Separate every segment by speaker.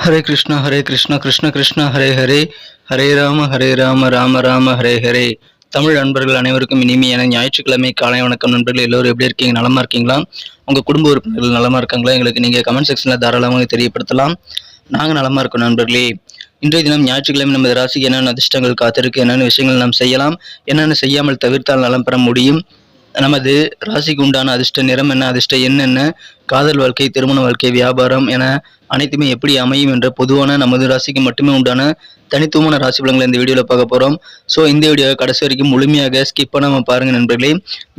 Speaker 1: ஹரே கிருஷ்ணா கிருஷ்ண கிருஷ்ணா ஹரே ஹரே, ஹரே ராம ராம ராம ஹரே ஹரே. தமிழ் நண்பர்கள் அனைவருக்கும் இனிமையான ஞாயிற்றுக்கிழமை காலை வணக்கம். நண்பர்கள் எல்லோரும் எப்படி இருக்கீங்க? நலமா இருக்கீங்களா? உங்கள் குடும்ப உறுப்பினர்கள் நலமா இருக்காங்களா? எங்களுக்கு நீங்கள் கமெண்ட் செக்ஷனில் தாராளமாக தெரியப்படுத்தலாம். நாங்கள் நலமா இருக்கோம் நண்பர்களே. இன்றைய தினம் ஞாயிற்றுக்கிழமை நமது ராசிக்கு என்னென்ன அதிர்ஷ்டங்கள் காத்திருக்கு, என்னென்ன விஷயங்கள் நாம் செய்யலாம், என்னென்ன செய்யாமல் தவிர்த்தால் நலம் பெற முடியும், நமது ராசிக்கு உண்டான அதிர்ஷ்ட நிறம் என்ன, அதிர்ஷ்ட எண் என்ன, காதல் வாழ்க்கை, திருமண வாழ்க்கை, வியாபாரம் என அனைத்துமே எப்படி அமையும் என்ற பொதுவான நமது ராசிக்கு மட்டுமே உண்டான தனித்துவமான ராசி பலன்களை இந்த வீடியோவில் பார்க்க போகிறோம். ஸோ இந்த வீடியோவை கடைசி வரைக்கும் முழுமையாக ஸ்கிப் பண்ணாமல் பாருங்கள் நண்பர்களே.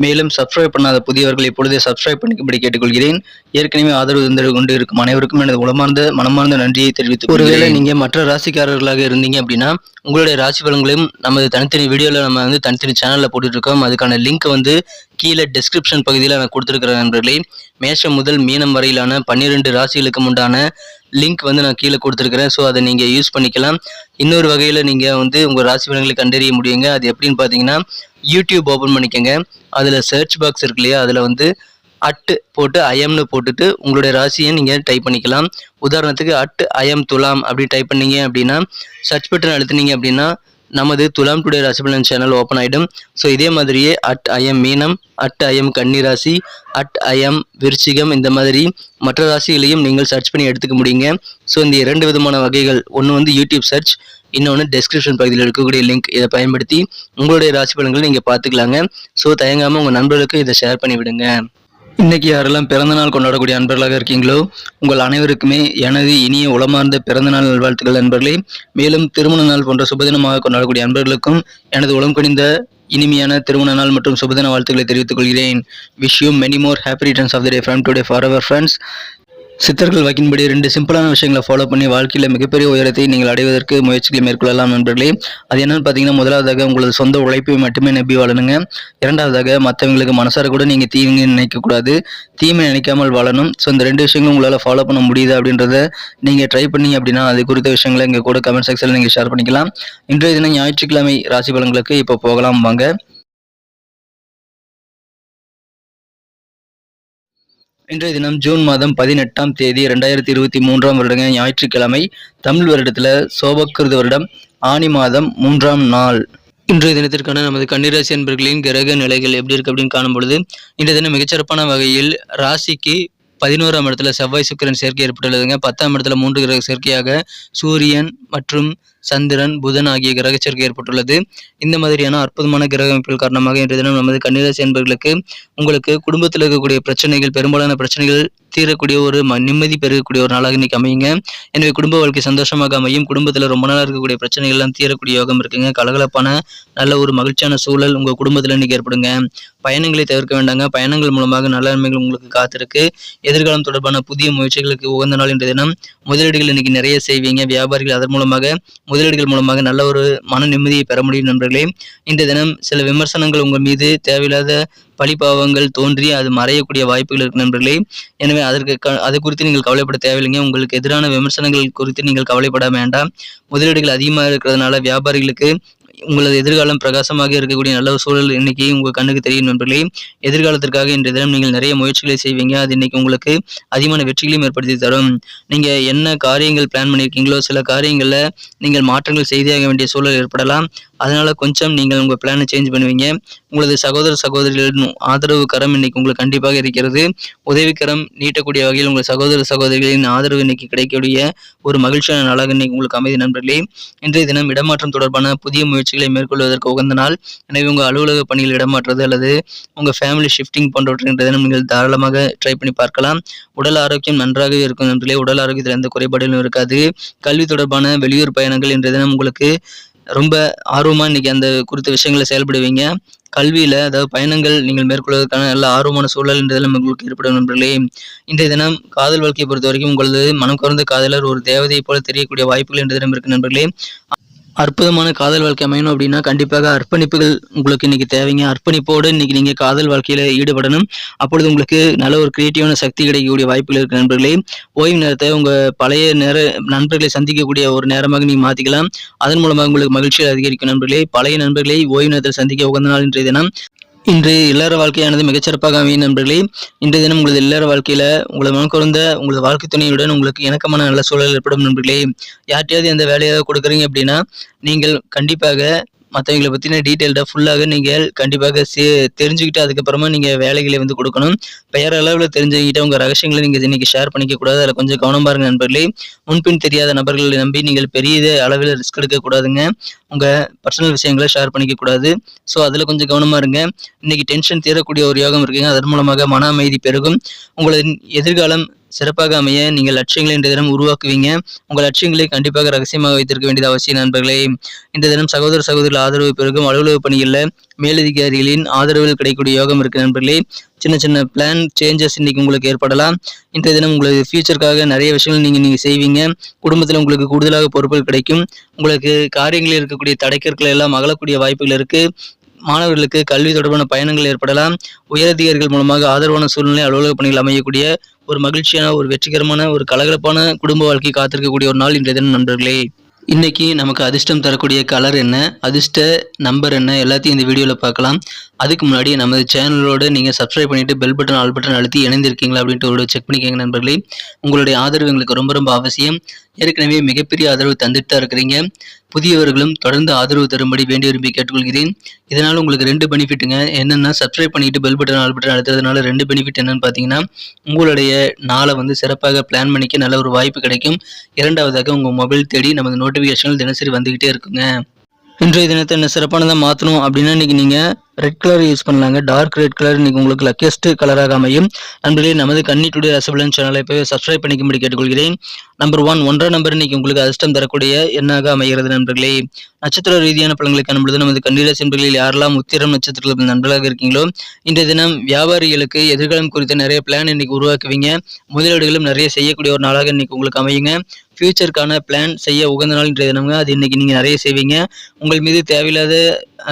Speaker 1: மேலும் சப்ஸ்கிரைப் பண்ணாத புதியவர்கள் இப்பொழுதே சப்ஸ்கிரைப் பண்ணிக்கும்படி கேட்டுக்கொள்கிறேன். ஏற்கனவே ஆதரவு தந்து கொண்டு இருக்கும் அனைவருக்கும் எனது மனமார்ந்த நன்றியை தெரிவித்து, ஒருவேளை நீங்கள் மற்ற ராசிக்காரர்களாக இருந்தீங்க அப்படின்னா உங்களுடைய ராசி பலன்களையும் நமது தனித்தனி வீடியோவில் நம்ம தனித்தனி சேனலில் போட்டுட்ருக்கோம். அதுக்கான லிங்க் கீழே டிஸ்கிரிப்ஷன் பகுதியில் நான் கொடுத்துருக்கிறேன் நண்பர்களே. மேஷம் முதல் மீனம் வரையிலான 12 ராசிகளுக்கு உண்டான லிங்க் நான் கீழே கொடுத்துருக்கிறேன். ஸோ அதை நீங்கள் யூஸ் பண்ணிக்கலாம். இன்னொரு வகையில் நீங்கள் உங்கள் ராசி பலன்களை கண்டறிய முடியுங்க. அது எப்படின்னு பார்த்தீங்கன்னா, யூடியூப் ஓப்பன் பண்ணிக்கோங்க. அதில் சர்ச் பாக்ஸ் இருக்கு இல்லையா, அதில் அட் போட்டு ஐஎம்னு போட்டுட்டு உங்களுடைய ராசியை நீங்கள் டைப் பண்ணிக்கலாம். உதாரணத்துக்கு @IM துலாம் அப்படி டைப் பண்ணீங்க அப்படின்னா, சர்ச் பட்டன் அழுத்தினீங்க அப்படின்னா நமது துலாம் டுடே ராசி பலன் சேனல் ஓப்பன் ஆகிடும். ஸோ இதே மாதிரியே @IM மீனம், @IM கன்னி ராசி, @IM விருச்சிகம், இந்த மாதிரி மற்ற ராசிகளையும் நீங்கள் சர்ச் பண்ணி எடுத்துக்க முடியுங்க. ஸோ இந்த 2 விதமான வகைகள், ஒன்று யூடியூப் சர்ச், இன்னொன்று டெஸ்கிரிப்ஷன் பகுதியில் இருக்கக்கூடிய லிங்க். இதை பயன்படுத்தி உங்களுடைய ராசி பலன்களை நீங்கள் பார்த்துக்கலாங்க. ஸோ தயங்காமல் உங்கள் நண்பர்களுக்கு இதை ஷேர் பண்ணி விடுங்க. இன்னைக்கு யாரெல்லாம் பிறந்தநாள் கொண்டாடக்கூடிய நண்பர்களாக இருக்கீங்களோ உங்கள் அனைவருக்குமே எனது இனிய உளமார்ந்த பிறந்தநாள் நல்வாழ்த்துக்கள் நண்பர்களே. மேலும் திருமண நாள் போன்ற சுபதினமாக கொண்டாடக்கூடிய நண்பர்களுக்கும் எனது உளம் கனிந்த இனிமையான திருமண நாள் மற்றும் சுபதின வாழ்த்துக்களை தெரிவித்துக் கொள்கிறேன். Wish you many more happy returns of the day from today for our friends. சித்தர்கள் வைக்கின்படி 2 சிம்பிளான விஷயங்களை ஃபாலோ பண்ணி வாழ்க்கையில் மிகப்பெரிய உயரத்தை நீங்கள் அடைவதற்கு முயற்சிகளை மேற்கொள்ளலாம் நண்பர்களே. அது என்னன்னு பார்த்தீங்கன்னா, முதலாவதாக உங்களது சொந்த உழைப்பை மட்டுமே நம்பி வாழணுங்க. இரண்டாவதாக மற்றவங்களுக்கு மனசார கூட நீங்கள் தீங்கு நினைக்கக்கூடாது, தீமை நினைக்காமல் வாழணும். ஸோ இந்த 2 விஷயங்களும் உங்களால் ஃபாலோ பண்ண முடியுது அப்படின்றத நீங்கள் ட்ரை பண்ணி அப்படின்னா அது குறித்த விஷயங்களை எங்கள் கூட கமெண்ட் செக்ஷனில் நீங்கள் ஷேர் பண்ணிக்கலாம். இன்றைய தினம் ஞாயிற்றுக்கிழமை ராசி பலன்களுக்கு இப்போ போகலாம் வாங்க. இன்றைய தினம் ஜூன் மாதம் 18ஆம் தேதி 2023ஆம் வருடங்க, ஞாயிற்றுக்கிழமை. தமிழ் வருடத்தில் சோபக்கிருத வருடம் ஆனி மாதம் 3ஆம் நாள். இன்றைய தினத்திற்கான நமது கன்னிராசி அன்பர்களின் கிரக நிலைகள் எப்படி இருக்கு அப்படின்னு காணும் பொழுது, இன்றைய தினம் மிகச்சிறப்பான வகையில் ராசிக்கு 11ஆம் இடத்துல செவ்வாய் சுக்கிரன் சேர்க்கை ஏற்பட்டுள்ளதுங்க. 10ஆம் இடத்துல 3 கிரக சேர்க்கையாக சூரியன் மற்றும் சந்திரன், புதன் ஆகிய கிரக சேர்க்கை ஏற்பட்டுள்ளது. இந்த மாதிரியான அற்புதமான கிரக அமைப்புகள் காரணமாக இன்றைய தினம் நமது கன்னிராசி அன்பர்களுக்கு உங்களுக்கு குடும்பத்தில் இருக்கக்கூடிய பிரச்சனைகள், பெரும்பாலான பிரச்சனைகள் தீரக்கூடிய ஒரு நிம்மதி பெறக்கூடிய ஒரு நாளாக இன்னைக்கு அமையுங்க. எனவே குடும்ப வாழ்க்கை சந்தோஷமாக அமையும். குடும்பத்தில் ரொம்ப நாளாக இருக்கக்கூடிய பிரச்சனைகள் எல்லாம் தீரக்கூடிய யோகம் இருக்குங்க. கலகலப்பான நல்ல ஒரு மகிழ்ச்சியான சூழல் உங்கள் குடும்பத்தில் இன்னைக்கு ஏற்படுங்க. பயணங்களை தவிர்க்க வேண்டாங்க. பயணங்கள் மூலமாக நல்ல நன்மைகள் உங்களுக்கு காத்திருக்கு. எதிர்காலம் தொடர்பான புதிய முயற்சிகளுக்கு உகந்த நாள் இன்றைய தினம். முதலீடுகள் இன்னைக்கு நிறைய செய்வீங்க. வியாபாரிகள் அதன் மூலமாக முதலீடுகள் மூலமாக நல்ல ஒரு மன நிம்மதியை பெற முடியும் நண்பர்களே. இன்றைய தினம் சில விமர்சனங்கள் உங்கள் மீது தேவையில்லாத பழிபாவங்கள் தோன்றி அது மறையக்கூடிய வாய்ப்புகள் இருக்கு நண்பர்களே. எனவே அது குறித்து நீங்கள் கவலைப்பட தேவையில்லைங்க. உங்களுக்கு எதிரான விமர்சனங்கள் குறித்து நீங்கள் கவலைப்பட வேண்டாம். முதலீடுகள் அதிகமாக இருக்கிறதுனால வியாபாரிகளுக்கு உங்களது எதிர்காலம் பிரகாசமாக இருக்கக்கூடிய நல்ல ஒரு சூழல் இன்னைக்கு உங்கள் கண்ணுக்கு தெரியும் நண்பர்களே. எதிர்காலத்திற்காக இன்றைய தினம் நீங்கள் நிறைய முயற்சிகளை செய்வீங்க. அது இன்னைக்கு உங்களுக்கு அதிகமான வெற்றிகளையும் ஏற்படுத்தி தரும். நீங்கள் என்ன காரியங்கள் பிளான் பண்ணியிருக்கீங்களோ சில காரியங்களில் நீங்கள் மாற்றங்கள் செய்தாக வேண்டிய சூழல் ஏற்படலாம். அதனால கொஞ்சம் நீங்கள் உங்கள் பிளானை சேஞ்ச் பண்ணுவீங்க. உங்களது சகோதர சகோதரிகளின் ஆதரவு கரம் இன்னைக்கு உங்களுக்கு கண்டிப்பாக இருக்கிறது. உதவிக்கரம் நீட்டக்கூடிய வகையில் உங்கள் சகோதர சகோதரிகளின் ஆதரவு இன்னைக்கு கிடைக்கக்கூடிய ஒரு மகிழ்ச்சியான நாளாக இன்னைக்கு உங்களுக்கு அமைதி நண்பர்களே. இன்றைய தினம் இடமாற்றம் தொடர்பான புதிய முயற்சிகளை மேற்கொள்வதற்கு உகந்த நாள். எனவே உங்கள் அலுவலக பணியில் இடமாற்றுறது அல்லது உங்கள் ஃபேமிலி ஷிஃப்டிங் போன்றவற்றை இன்றைய தினம் நீங்கள் தாராளமாக ட்ரை பண்ணி பார்க்கலாம். உடல் ஆரோக்கியம் நன்றாகவே இருக்கும் நண்பர்களே. உடல் ஆரோக்கியத்தில் எந்த குறைபாடுகளும் இருக்காது. கல்வி தொடர்பான வெளியூர் பயணங்கள் இன்றைய தினம் உங்களுக்கு ரொம்ப ஆர்வமாக இன்னைக்கு அந்த குறித்த விஷயங்களை செயல்படுவீங்க. கல்வியில் அதாவது பயணங்கள் நீங்கள் மேற்கொள்வதற்கான நல்ல ஆர்வமான சூழல் இன்றைய தினம் உங்களுக்கு ஏற்படும் நண்பர்களே. இன்றைய தினம் காதல் வாழ்க்கையை பொறுத்த வரைக்கும் உங்களது மனம் கவர்ந்த காதலர் ஒரு தேவதையை போல தெரியக்கூடிய வாய்ப்புகள் இன்றைய தினம் இருக்கு நண்பர்களே. அற்புதமான காதல் வாழ்க்கை அமையணும் அப்படின்னா கண்டிப்பாக அர்ப்பணிப்புகள் உங்களுக்கு இன்னைக்கு தேவைங்க. அர்ப்பணிப்போடு இன்னைக்கு நீங்கள் காதல் வாழ்க்கையில் ஈடுபடணும். அப்பொழுது உங்களுக்கு நல்ல ஒரு கிரியேட்டிவான சக்தி கிடைக்கக்கூடிய வாய்ப்புகள் இருக்கு நண்பர்களே. ஓய்வு நேரத்தை உங்கள் பழைய நண்பர்களை சந்திக்கக்கூடிய ஒரு நேரமாக நீங்கள் மாற்றிக்கலாம். அதன் மூலமாக உங்களுக்கு மகிழ்ச்சியை அதிகரிக்கும் நண்பர்களே. பழைய நண்பர்களை ஓய்வு நேரத்தில் சந்திக்க உகந்த நாள் இன்றைய தினம். இன்றைய இல்லற வாழ்க்கையானது மிகச்சிறப்பாக அமையும் நண்பர்களே. இன்றைய தினம் உங்களது இல்லற வாழ்க்கையில உங்களை மனக்குறந்த உங்களது வாழ்க்கை துணையுடன் உங்களுக்கு இணக்கமான நல்ல சூழல் ஏற்படும் நண்பர்களே. யார்ட்டையாவது எந்த வேலையாவது கொடுக்குறீங்க அப்படின்னா நீங்கள் கண்டிப்பாக மற்றவங்களை பற்றின டீட்டெயில்டாக ஃபுல்லாக நீங்கள் கண்டிப்பாக தெரிஞ்சுக்கிட்டு அதுக்கப்புறமா நீங்கள் வேலைகளை வந்து கொடுக்கணும். பெயரளவில் தெரிஞ்சுக்கிட்டு உங்கள் ரகசியங்களை நீங்கள் இன்றைக்கி ஷேர் பண்ணிக்கக்கூடாது. அதில் கொஞ்சம் கவனம் பாருங்க நண்பர்களே. முன்பின் தெரியாத நபர்களை நம்பி நீங்கள் பெரிய அளவில் ரிஸ்க் எடுக்கக்கூடாதுங்க. உங்கள் பர்சனல் விஷயங்களை ஷேர் பண்ணிக்கக்கூடாது. ஸோ அதில் கொஞ்சம் கவனமாக இருங்க. இன்றைக்கி டென்ஷன் தீரக்கூடிய ஒரு யோகம் இருக்குங்க. அதன் மூலமாக மன அமைதி பெருகும். உங்களது எதிர்காலம் சிறப்பாக அமைய நீங்கள் லட்சியங்களை இன்றைய தினம் உருவாக்குவீங்க. உங்கள் லட்சியங்களை கண்டிப்பாக ரகசியமாக வைத்திருக்க வேண்டியது அவசியம் நண்பர்களே. இன்றைய தினம் சகோதர சகோதரிகள் ஆதரவு பெருகும். அலுவலக பணிகளில் மேலதிகாரிகளின் ஆதரவில் கிடைக்கக்கூடிய யோகம் இருக்கு நண்பர்களே. சின்ன சின்ன பிளான் சேஞ்சஸ் இன்னைக்கு உங்களுக்கு ஏற்படலாம். இன்றைய தினம் உங்களுக்கு ஃபியூச்சருக்காக நிறைய விஷயங்கள் நீங்கள் செய்வீங்க. குடும்பத்தில் உங்களுக்கு கூடுதலாக பொறுப்புகள் கிடைக்கும். உங்களுக்கு காரியங்களில் இருக்கக்கூடிய தடைக்கற்களை எல்லாம் அகலக்கூடிய வாய்ப்புகள் இருக்கு. மாணவர்களுக்கு கல்வி தொடர்பான பயணங்கள் ஏற்படலாம். உயரதிகாரிகள் மூலமாக ஆதரவான சூழ்நிலை அலுவலக பணிகள் அமையக்கூடிய ஒரு மகிழ்ச்சியான ஒரு வெற்றிகரமான ஒரு கலகலப்பான குடும்ப வாழ்க்கை காத்திருக்கக்கூடிய ஒரு நாள் இன்றைய தினம் நண்பர்களே. இன்னைக்கு நமக்கு அதிர்ஷ்டம் தரக்கூடிய கலர் என்ன, அதிர்ஷ்ட நம்பர் என்ன, எல்லாத்தையும் இந்த வீடியோவில் பார்க்கலாம். அதுக்கு முன்னாடி நமது சேனலோடு நீங்கள் சப்ஸ்கிரைப் பண்ணிவிட்டு பெல் பட்டன் ஆல் பட்டன் அழுத்தி இணைந்திருக்கீங்களா அப்படின்ட்டு ஒரு செக் பண்ணிக்கோங்க நண்பர்களே. உங்களுடைய ஆதரவு எங்களுக்கு ரொம்ப ரொம்ப அவசியம். ஏற்கனவே மிகப்பெரிய ஆதரவு தந்துட்டு தான் இருக்கிறீங்க. புதியவர்களும் தொடர்ந்து ஆதரவு தரும்படி வேண்டி விரும்பி கேட்டுக்கொள்கிறேன். இதனால் உங்களுக்கு 2 பெனிஃபிட்டுங்க. என்னென்னா சப்ஸ்கிரைப் பண்ணிவிட்டு பெல் பட்டன் ஆல் பட்டன் அழுத்துறதுனால 2 பெனிஃபிட் என்னென்னு பார்த்தீங்கன்னா, உங்களுடைய நாளை வந்து சிறப்பாக பிளான் பண்ணிக்க நல்ல ஒரு வாய்ப்பு கிடைக்கும். இரண்டாவதாக உங்கள் மொபைல் தேடி நமது நோட்டிஃபிகேஷன்கள் தினசரி வந்துக்கிட்டே இருக்குங்க. இன்றைய தினத்தை என்ன சிறப்பானதாக மாற்றணும் அப்படின்னா இன்றைக்கி நீங்கள் ரெட் கலர் யூஸ் பண்ணலாங்க. டார்க் ரெட் கலர் இன்னைக்கு உங்களுக்கு லக்கியஸ்ட் கலராக அமையும். நண்பர்களே, நமது கன்னி டுடே ரசபலன் சேனலை இப்போவே சப்ஸ்கிரைப் பண்ணிக்கும்படி கேட்டுக்கொள்கிறேன். நம்பர் 1 1ஆம் நம்பர் இன்னைக்கு உங்களுக்கு அதிர்ஷ்டம் தரக்கூடிய எண்ணாக அமைகிறது நண்பர்களே. நட்சத்திர ரீதியான பலன்களை காணும்பொழுது நமது கன்னிராசி நண்பர்களில் யாரெல்லாம் உத்திரம் நட்சத்திரத்தில் நண்பர்களாக இருக்கீங்களோ இன்றைய தினம் வியாபாரிகளுக்கு எதிர்காலம் குறித்த நிறைய பிளான் இன்னைக்கு உருவாக்குவீங்க. முதலீடுகளும் நிறைய செய்யக்கூடிய ஒரு நாளாக இன்னைக்கு உங்களுக்கு அமையுங்க. ஃபியூச்சருக்கான பிளான் செய்ய உகந்த நாள் இன்றைய தினம்ங்க. அது இன்னைக்கு நீங்கள் நிறைய செய்வீங்க. உங்கள் மீது தேவையில்லாத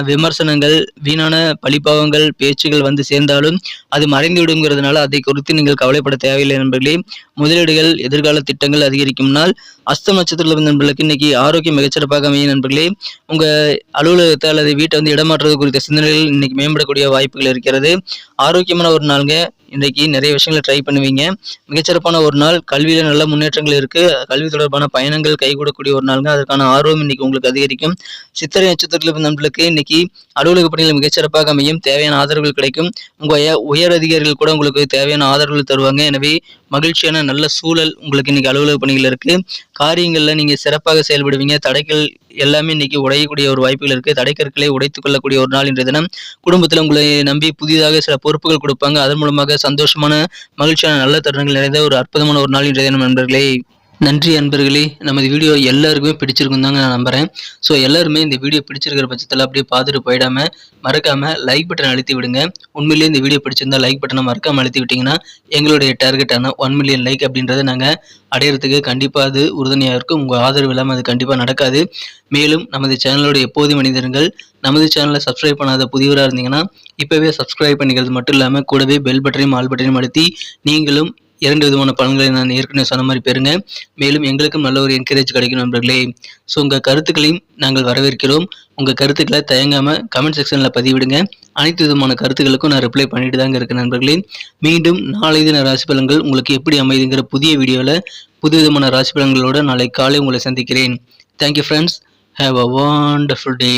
Speaker 1: விமர்சனங்கள், வீணான பழிப்பாவங்கள், பேச்சுகள் வந்து சேர்ந்தாலும் அது மறைந்து விடுங்கிறதுனால அதை குறித்து நீங்கள் கவலைப்பட தேவையில்லை நண்பர்களே. முதலீடுகள் எதிர்கால திட்டங்கள் அதிகரிக்கும் நாள். அஸ்தம் நட்சத்திரத்தில் நண்பர்களுக்கு இன்னைக்கு ஆரோக்கியம் மிகச்சிறப்பாக அமையும் நண்பர்களே. உங்கள் அலுவலகத்தை அல்லது வீட்டை வந்து இடமாற்றுவது குறித்த சிந்தனைகள் இன்னைக்கு மேம்படக்கூடிய வாய்ப்புகள் இருக்கிறது. ஆரோக்கியமான ஒரு நாளுங்க. இன்றைக்கி நிறைய விஷயங்களை ட்ரை பண்ணுவீங்க. மிகச்சிறப்பான ஒரு நாள். கல்வியில் நல்ல முன்னேற்றங்கள் இருக்குது. கல்வி தொடர்பான பயணங்கள் கைகூடக்கூடிய ஒரு நாளுங்க. அதற்கான ஆர்வம் இன்னைக்கு உங்களுக்கு அதிகரிக்கும். சித்திரை நட்சத்திரத்தில் நண்பர்களுக்கு இன்னைக்கு அலுவலக பணிகள் மிகச்சிறப்பாக அமையும். தேவையான ஆதரவுகள் கிடைக்கும். உங்கள் உயர் அதிகாரிகள் கூட உங்களுக்கு தேவையான ஆதரவுகள் தருவாங்க. எனவே மகிழ்ச்சியான நல்ல சூழல் உங்களுக்கு இன்னைக்கு அலுவலக பணிகள் இருக்கு. காரியங்களில் நீங்கள் சிறப்பாக செயல்படுவீங்க. தடைகள் எல்லாமே இன்னைக்கு உடையக்கூடிய ஒரு வாய்ப்புகள் இருக்கு. தடைக்கற்களை உடைத்துக் கொள்ளக்கூடிய ஒரு நாள் இன்றைய தினம். குடும்பத்தில் உங்களை நம்பி புதிதாக சில பொறுப்புகள் கொடுப்பாங்க. அதன் மூலமாக சந்தோஷமான மகிழ்ச்சியான நல்ல தருணங்கள் நிறைந்த ஒரு அற்புதமான ஒரு நாள் இன்றைய தினம் நண்பர்களே. நன்றி அன்பர்களே. நமது வீடியோ எல்லாருக்குமே பிடிச்சிருக்கும் தாங்க நான் நம்புகிறேன். ஸோ எல்லாருமே இந்த வீடியோ பிடிச்சிருக்கிற பட்சத்தில் அப்படியே பார்த்துட்டு போயிடாமல் மறக்காமல் லைக் பட்டன் அழுத்தி விடுங்க. உண்மையிலேயே இந்த வீடியோ பிடிச்சிருந்தா லைக் பட்டனை மறக்காமல் அழுத்தி விட்டிங்கன்னா எங்களுடைய டார்கெட்டான 1 மில்லியன் லைக் அப்படின்றத நாங்கள் அடையிறதுக்கு கண்டிப்பாக அது உறுதுணையாக இருக்கும். உங்கள் ஆதரவு இல்லாமல் அது கண்டிப்பாக நடக்காது. மேலும் நமது சேனலோட எப்போதும் மனிதர்கள் நமது சேனலை சப்ஸ்கிரைப் பண்ணாத புதியவராக இருந்தீங்கன்னா இப்போவே சப்ஸ்கிரைப் பண்ணிக்கிறது மட்டும் இல்லாமல் கூடவே பெல் பட்டனையும் ஆல் பட்டனையும் அழுத்தி நீங்களும் 2 விதமான பலன்களை நான் ஏற்கனவே சொன்ன மாதிரி பெறுங்க. மேலும் எங்களுக்கும் நல்ல ஒரு என்கரேஜ் கிடைக்கும் நண்பர்களே. ஸோ உங்கள் கருத்துக்களையும் நாங்கள் வரவேற்கிறோம். உங்கள் கருத்துக்களை தயங்காமல் கமெண்ட் செக்ஷனில் பதிவிடுங்க. அனைத்து விதமான கருத்துக்களுக்கும் நான் ரிப்ளை பண்ணிட்டு தாங்க இருக்கேன் நண்பர்களே. மீண்டும் நாளை தின ராசி பலன்கள் உங்களுக்கு எப்படி அமைதுங்கிற புதிய வீடியோவில் புது விதமான ராசி பலன்களோடு நாளை காலை உங்களை சந்திக்கிறேன். Thank you friends. Have a wonderful day.